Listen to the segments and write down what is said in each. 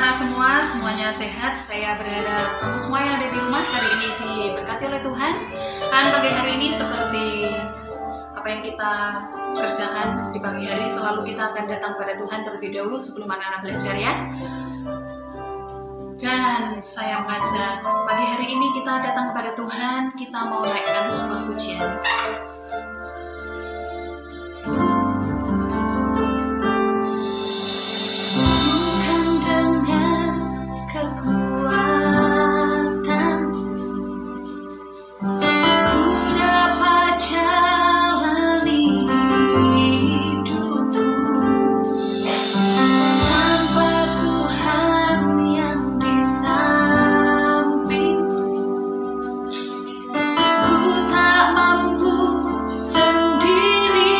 anak-anak semua, semuanya sehat. Saya berharap kamu semua yang ada di rumah hari ini diberkati oleh Tuhan. Dan pagi hari ini seperti apa yang kita kerjakan di pagi hari, selalu kita akan datang pada Tuhan terlebih dahulu sebelum anak-anak belajar ya. Dan saya mengajak pagi hari ini kita datang kepada Tuhan, kita mau naikkan sebuah pujian. Ku tak mampu sendiri.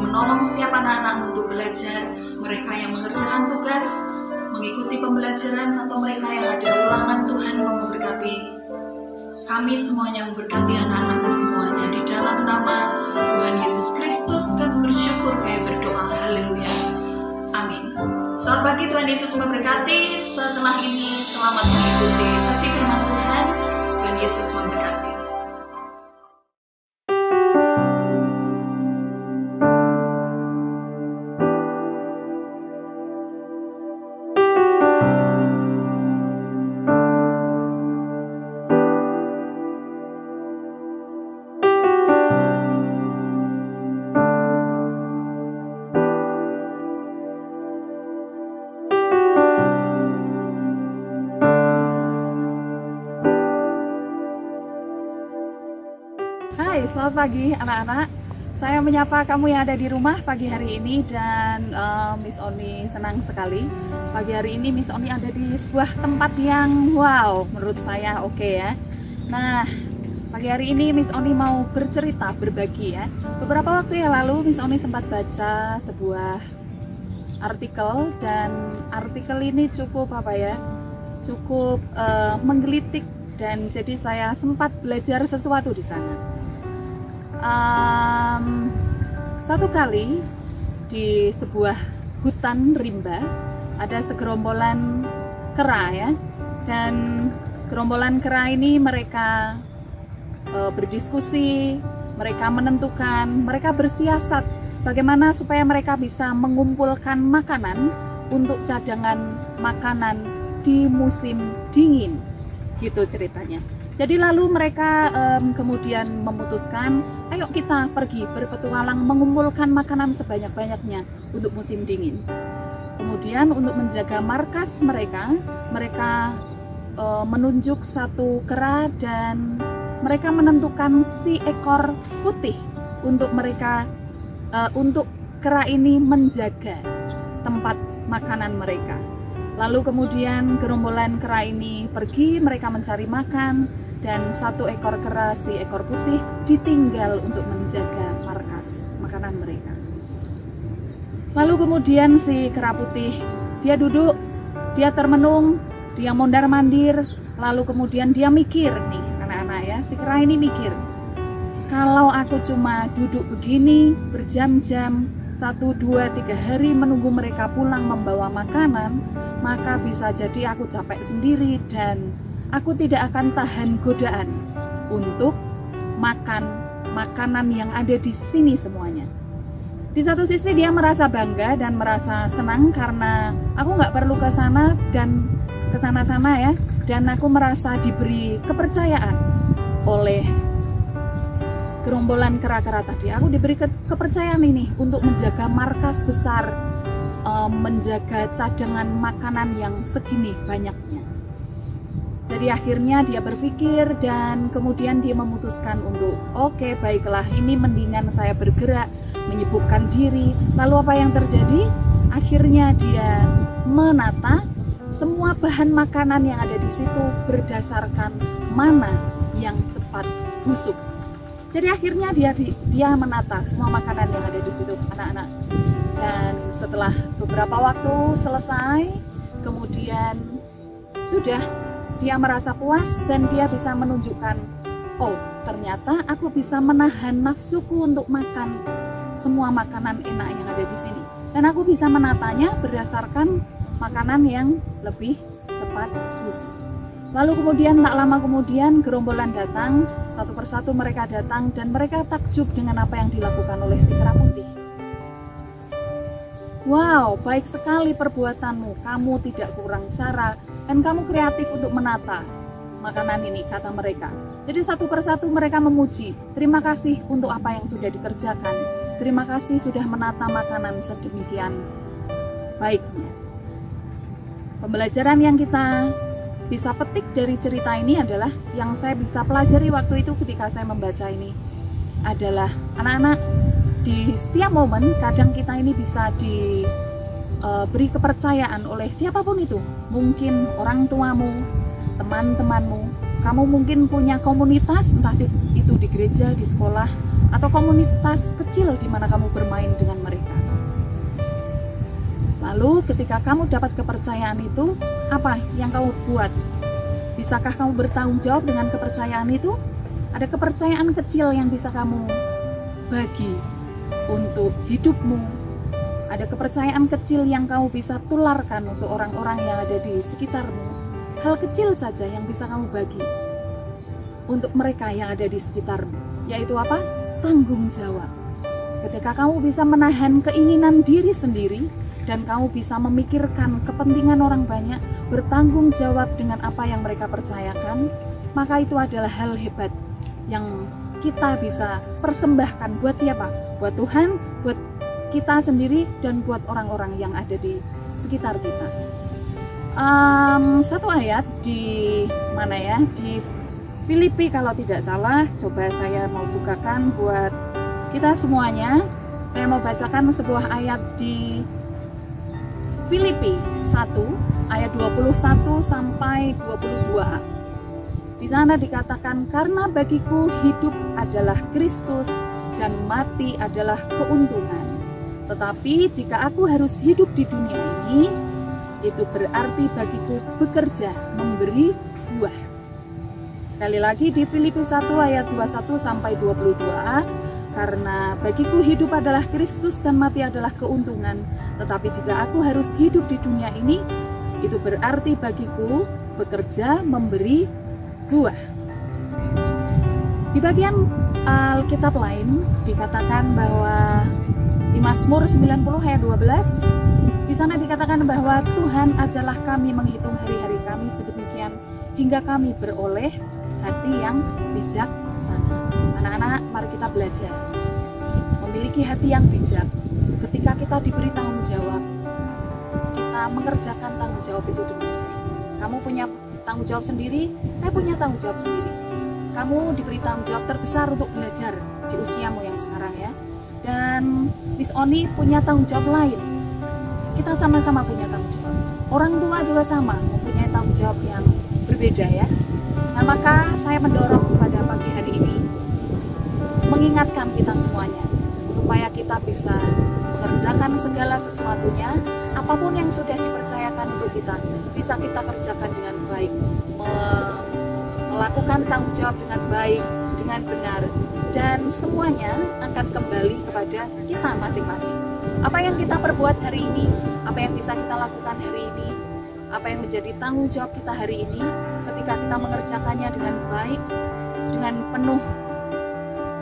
menolong setiap anak-anakmu untuk belajar, mereka yang mengerjakan tugas, mengikuti pembelajaran, atau mereka yang ada ulangan. Tuhan mau memberkati kami semuanya, memberkati anak-anakmu semuanya. Di dalam nama Tuhan Yesus Kristus kami bersyukur, kami berdoa. Haleluya. Amin. Selamat pagi, Tuhan Yesus memberkati. Setelah ini selamat mengikuti sesi firman Tuhan. Tuhan Yesus memberkati. Hai, selamat pagi anak-anak. Saya menyapa kamu yang ada di rumah pagi hari ini, dan Miss Oni senang sekali. Pagi hari ini Miss Oni ada di sebuah tempat yang wow, menurut saya oke ya. Nah, pagi hari ini Miss Oni mau bercerita, berbagi ya. Beberapa waktu yang lalu Miss Oni sempat baca sebuah artikel, dan artikel ini cukup cukup menggelitik, dan jadi saya sempat belajar sesuatu di sana. Satu kali di sebuah hutan rimba ada segerombolan kera ya, dan gerombolan kera ini mereka berdiskusi, mereka menentukan, mereka bersiasat bagaimana supaya mereka bisa mengumpulkan makanan untuk cadangan makanan di musim dingin, gitu ceritanya. Jadi lalu mereka kemudian memutuskan, ayo kita pergi berpetualang mengumpulkan makanan sebanyak-banyaknya untuk musim dingin. Kemudian untuk menjaga markas mereka menunjuk satu kera, dan mereka menentukan si ekor putih untuk untuk kera ini menjaga tempat makanan mereka. Lalu kemudian gerombolan kera ini pergi, mereka mencari makan, dan satu ekor kera, si ekor putih, ditinggal untuk menjaga markas makanan mereka. Lalu kemudian si kera putih, dia duduk, dia termenung, dia mondar-mandir, lalu kemudian dia mikir nih anak-anak ya, si kera ini mikir, kalau aku cuma duduk begini berjam-jam, 1, 2, 3 hari menunggu mereka pulang membawa makanan, maka bisa jadi aku capek sendiri dan aku tidak akan tahan godaan untuk makan makanan yang ada di sini semuanya. Di satu sisi dia merasa bangga dan merasa senang karena aku nggak perlu ke sana dan ke sana-sana ya, dan aku merasa diberi kepercayaan oleh gerombolan kera-kera tadi. Aku diberi kepercayaan ini untuk menjaga markas besar, menjaga cadangan makanan yang segini banyaknya. Jadi akhirnya dia berpikir dan kemudian dia memutuskan untuk oke, baiklah, ini mendingan saya bergerak, menyibukkan diri. Lalu apa yang terjadi? Akhirnya dia menata semua bahan makanan yang ada di situ berdasarkan mana yang cepat busuk. Jadi akhirnya dia menata semua makanan yang ada di situ, anak-anak. Dan setelah beberapa waktu selesai, kemudian sudah dia merasa puas dan dia bisa menunjukkan, oh ternyata aku bisa menahan nafsuku untuk makan semua makanan enak yang ada di sini. Dan aku bisa menatanya berdasarkan makanan yang lebih cepat busuk. Lalu kemudian tak lama kemudian gerombolan datang, satu persatu mereka datang dan mereka takjub dengan apa yang dilakukan oleh si kera putih. Wow, baik sekali perbuatanmu, kamu tidak kurang cara dan kamu kreatif untuk menata makanan ini, kata mereka. Jadi satu persatu mereka memuji, terima kasih untuk apa yang sudah dikerjakan, terima kasih sudah menata makanan sedemikian baiknya. Pembelajaran yang kita bisa petik dari cerita ini adalah, yang saya bisa pelajari waktu itu ketika saya membaca ini adalah, anak-anak, di setiap momen kadang kita ini bisa diberi kepercayaan oleh siapapun itu. Mungkin orang tuamu, teman-temanmu, kamu mungkin punya komunitas, entah itu di gereja, di sekolah, atau komunitas kecil di mana kamu bermain dengan mereka. Lalu ketika kamu dapat kepercayaan itu, apa yang kamu buat? Bisakah kamu bertanggung jawab dengan kepercayaan itu? Ada kepercayaan kecil yang bisa kamu bagi untuk hidupmu. Ada kepercayaan kecil yang kamu bisa tularkan untuk orang-orang yang ada di sekitarmu. Hal kecil saja yang bisa kamu bagi untuk mereka yang ada di sekitarmu. Yaitu apa? Tanggung jawab. Ketika kamu bisa menahan keinginan diri sendiri dan kamu bisa memikirkan kepentingan orang banyak, bertanggung jawab dengan apa yang mereka percayakan, maka itu adalah hal hebat yang kita bisa persembahkan buat siapa? Buat Tuhan, buat kita sendiri, dan buat orang-orang yang ada di sekitar kita. Satu ayat di mana ya? Di Filipi kalau tidak salah. Coba saya mau bukakan buat kita semuanya. Saya mau bacakan sebuah ayat di Filipi 1 ayat 21 sampai 22. Di sana dikatakan, karena bagiku hidup adalah Kristus dan mati adalah keuntungan. Tetapi jika aku harus hidup di dunia ini, itu berarti bagiku bekerja, memberi buah. Sekali lagi di Filipi 1 ayat 21 sampai 22a, karena bagiku hidup adalah Kristus dan mati adalah keuntungan. Tetapi jika aku harus hidup di dunia ini, itu berarti bagiku bekerja, memberi buah. Di bagian Alkitab lain dikatakan bahwa di Mazmur 90 ayat 12, di sana dikatakan bahwa Tuhan ajarlah kami menghitung hari-hari kami sedemikian hingga kami beroleh hati yang bijaksana. Anak-anak, mari kita belajar memiliki hati yang bijak. Ketika kita diberi tanggung jawab, kita mengerjakan tanggung jawab itu dengan baik. Kamu punya tanggung jawab sendiri, saya punya tanggung jawab sendiri. Kamu diberi tanggung jawab terbesar untuk belajar di usiamu yang sekarang ya. Dan Miss Oni punya tanggung jawab lain. Kita sama-sama punya tanggung jawab. Orang tua juga sama, mempunyai tanggung jawab yang berbeda ya. Nah, maka saya mendorong pada pagi hari ini mengingatkan kita semuanya supaya kita bisa mengerjakan segala sesuatunya, apapun yang sudah dipercayakan untuk kita, bisa kita kerjakan dengan baik, melakukan tanggung jawab dengan baik, dengan benar, dan semuanya akan kembali kepada kita masing-masing. Apa yang kita perbuat hari ini, apa yang bisa kita lakukan hari ini, apa yang menjadi tanggung jawab kita hari ini, ketika kita mengerjakannya dengan baik, dengan penuh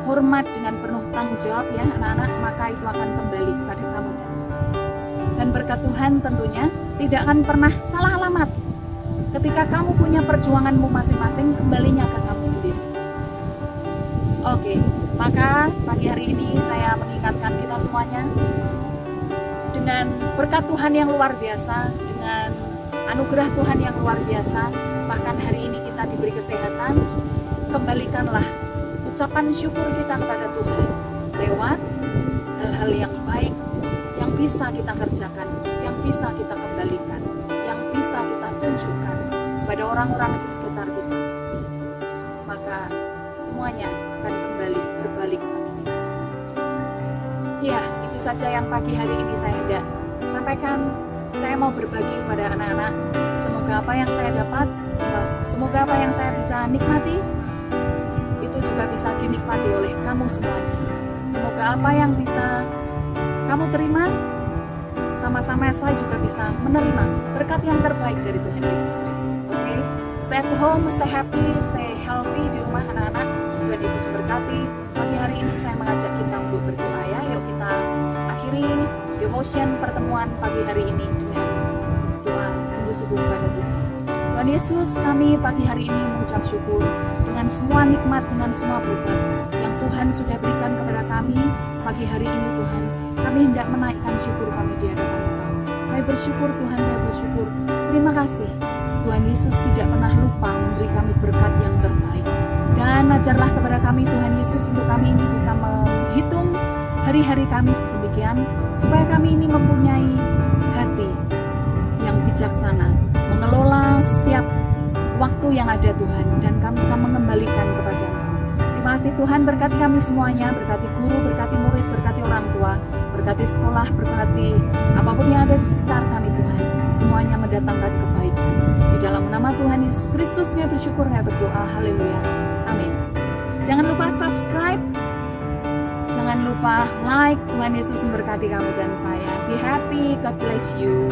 hormat, dengan penuh tanggung jawab ya anak-anak, maka itu akan kembali kepada kamu dan saya. Dan berkat Tuhan tentunya tidak akan pernah salah alamat. Ketika kamu punya perjuanganmu masing-masing, kembalinya ke kamu sendiri. Oke, maka pagi hari ini saya mengingatkan kita semuanya dengan berkat Tuhan yang luar biasa, dengan anugerah Tuhan yang luar biasa, bahkan hari ini kita diberi kesehatan, kembalikanlah ucapan syukur kita kepada Tuhan lewat hal-hal yang baik yang bisa kita kerjakan, yang bisa kita kembalikan, yang bisa kita tunjukkan kepada orang-orang di sekitar kita. Maka semuanya akan kembali berbalik kepada kita. Ya, itu saja yang pagi hari ini saya hendak sampaikan. Saya mau berbagi kepada anak-anak. Semoga apa yang saya dapat, semoga apa yang saya bisa nikmati, itu juga bisa dinikmati oleh kamu semuanya. Semoga apa yang bisa kamu terima, sama-sama saya juga bisa menerima berkat yang terbaik dari Tuhan Yesus Kristus. Oke, stay at home, stay happy, stay healthy di rumah anak-anak. Tuhan Yesus berkati. Pagi hari ini saya mengajak kita untuk berdoa ya. Yuk kita akhiri devotion pertemuan pagi hari ini dengan doa sungguh-sungguh kepada Tuhan. Tuhan Yesus, kami pagi hari ini mengucap syukur dengan semua nikmat, dengan semua berkat yang Tuhan sudah berikan kepada kami pagi hari ini. Tuhan, kami hendak menaikkan syukur kami di hadapan Engkau. Kami bersyukur Tuhan, kami bersyukur. Terima kasih Tuhan Yesus tidak pernah lupa memberi kami berkat yang terbaik. Dan ajarlah kepada kami Tuhan Yesus untuk kami ini bisa menghitung hari-hari kami sedemikian, supaya kami ini mempunyai hati yang bijaksana, mengelola setiap waktu yang ada Tuhan, dan kami bisa mengembalikan kepada Engkau. Di Terima kasih Tuhan, berkati kami semuanya, berkati guru, berkati murid, berkati orang tua, berkati sekolah, berkati apapun yang ada di sekitar kami Tuhan. Semuanya mendatangkan kebaikan. Di dalam nama Tuhan Yesus Kristus kami bersyukur, kami berdoa, haleluya, amin. Jangan lupa subscribe, jangan lupa like. Tuhan Yesus memberkati kamu dan saya. Be happy, God bless you.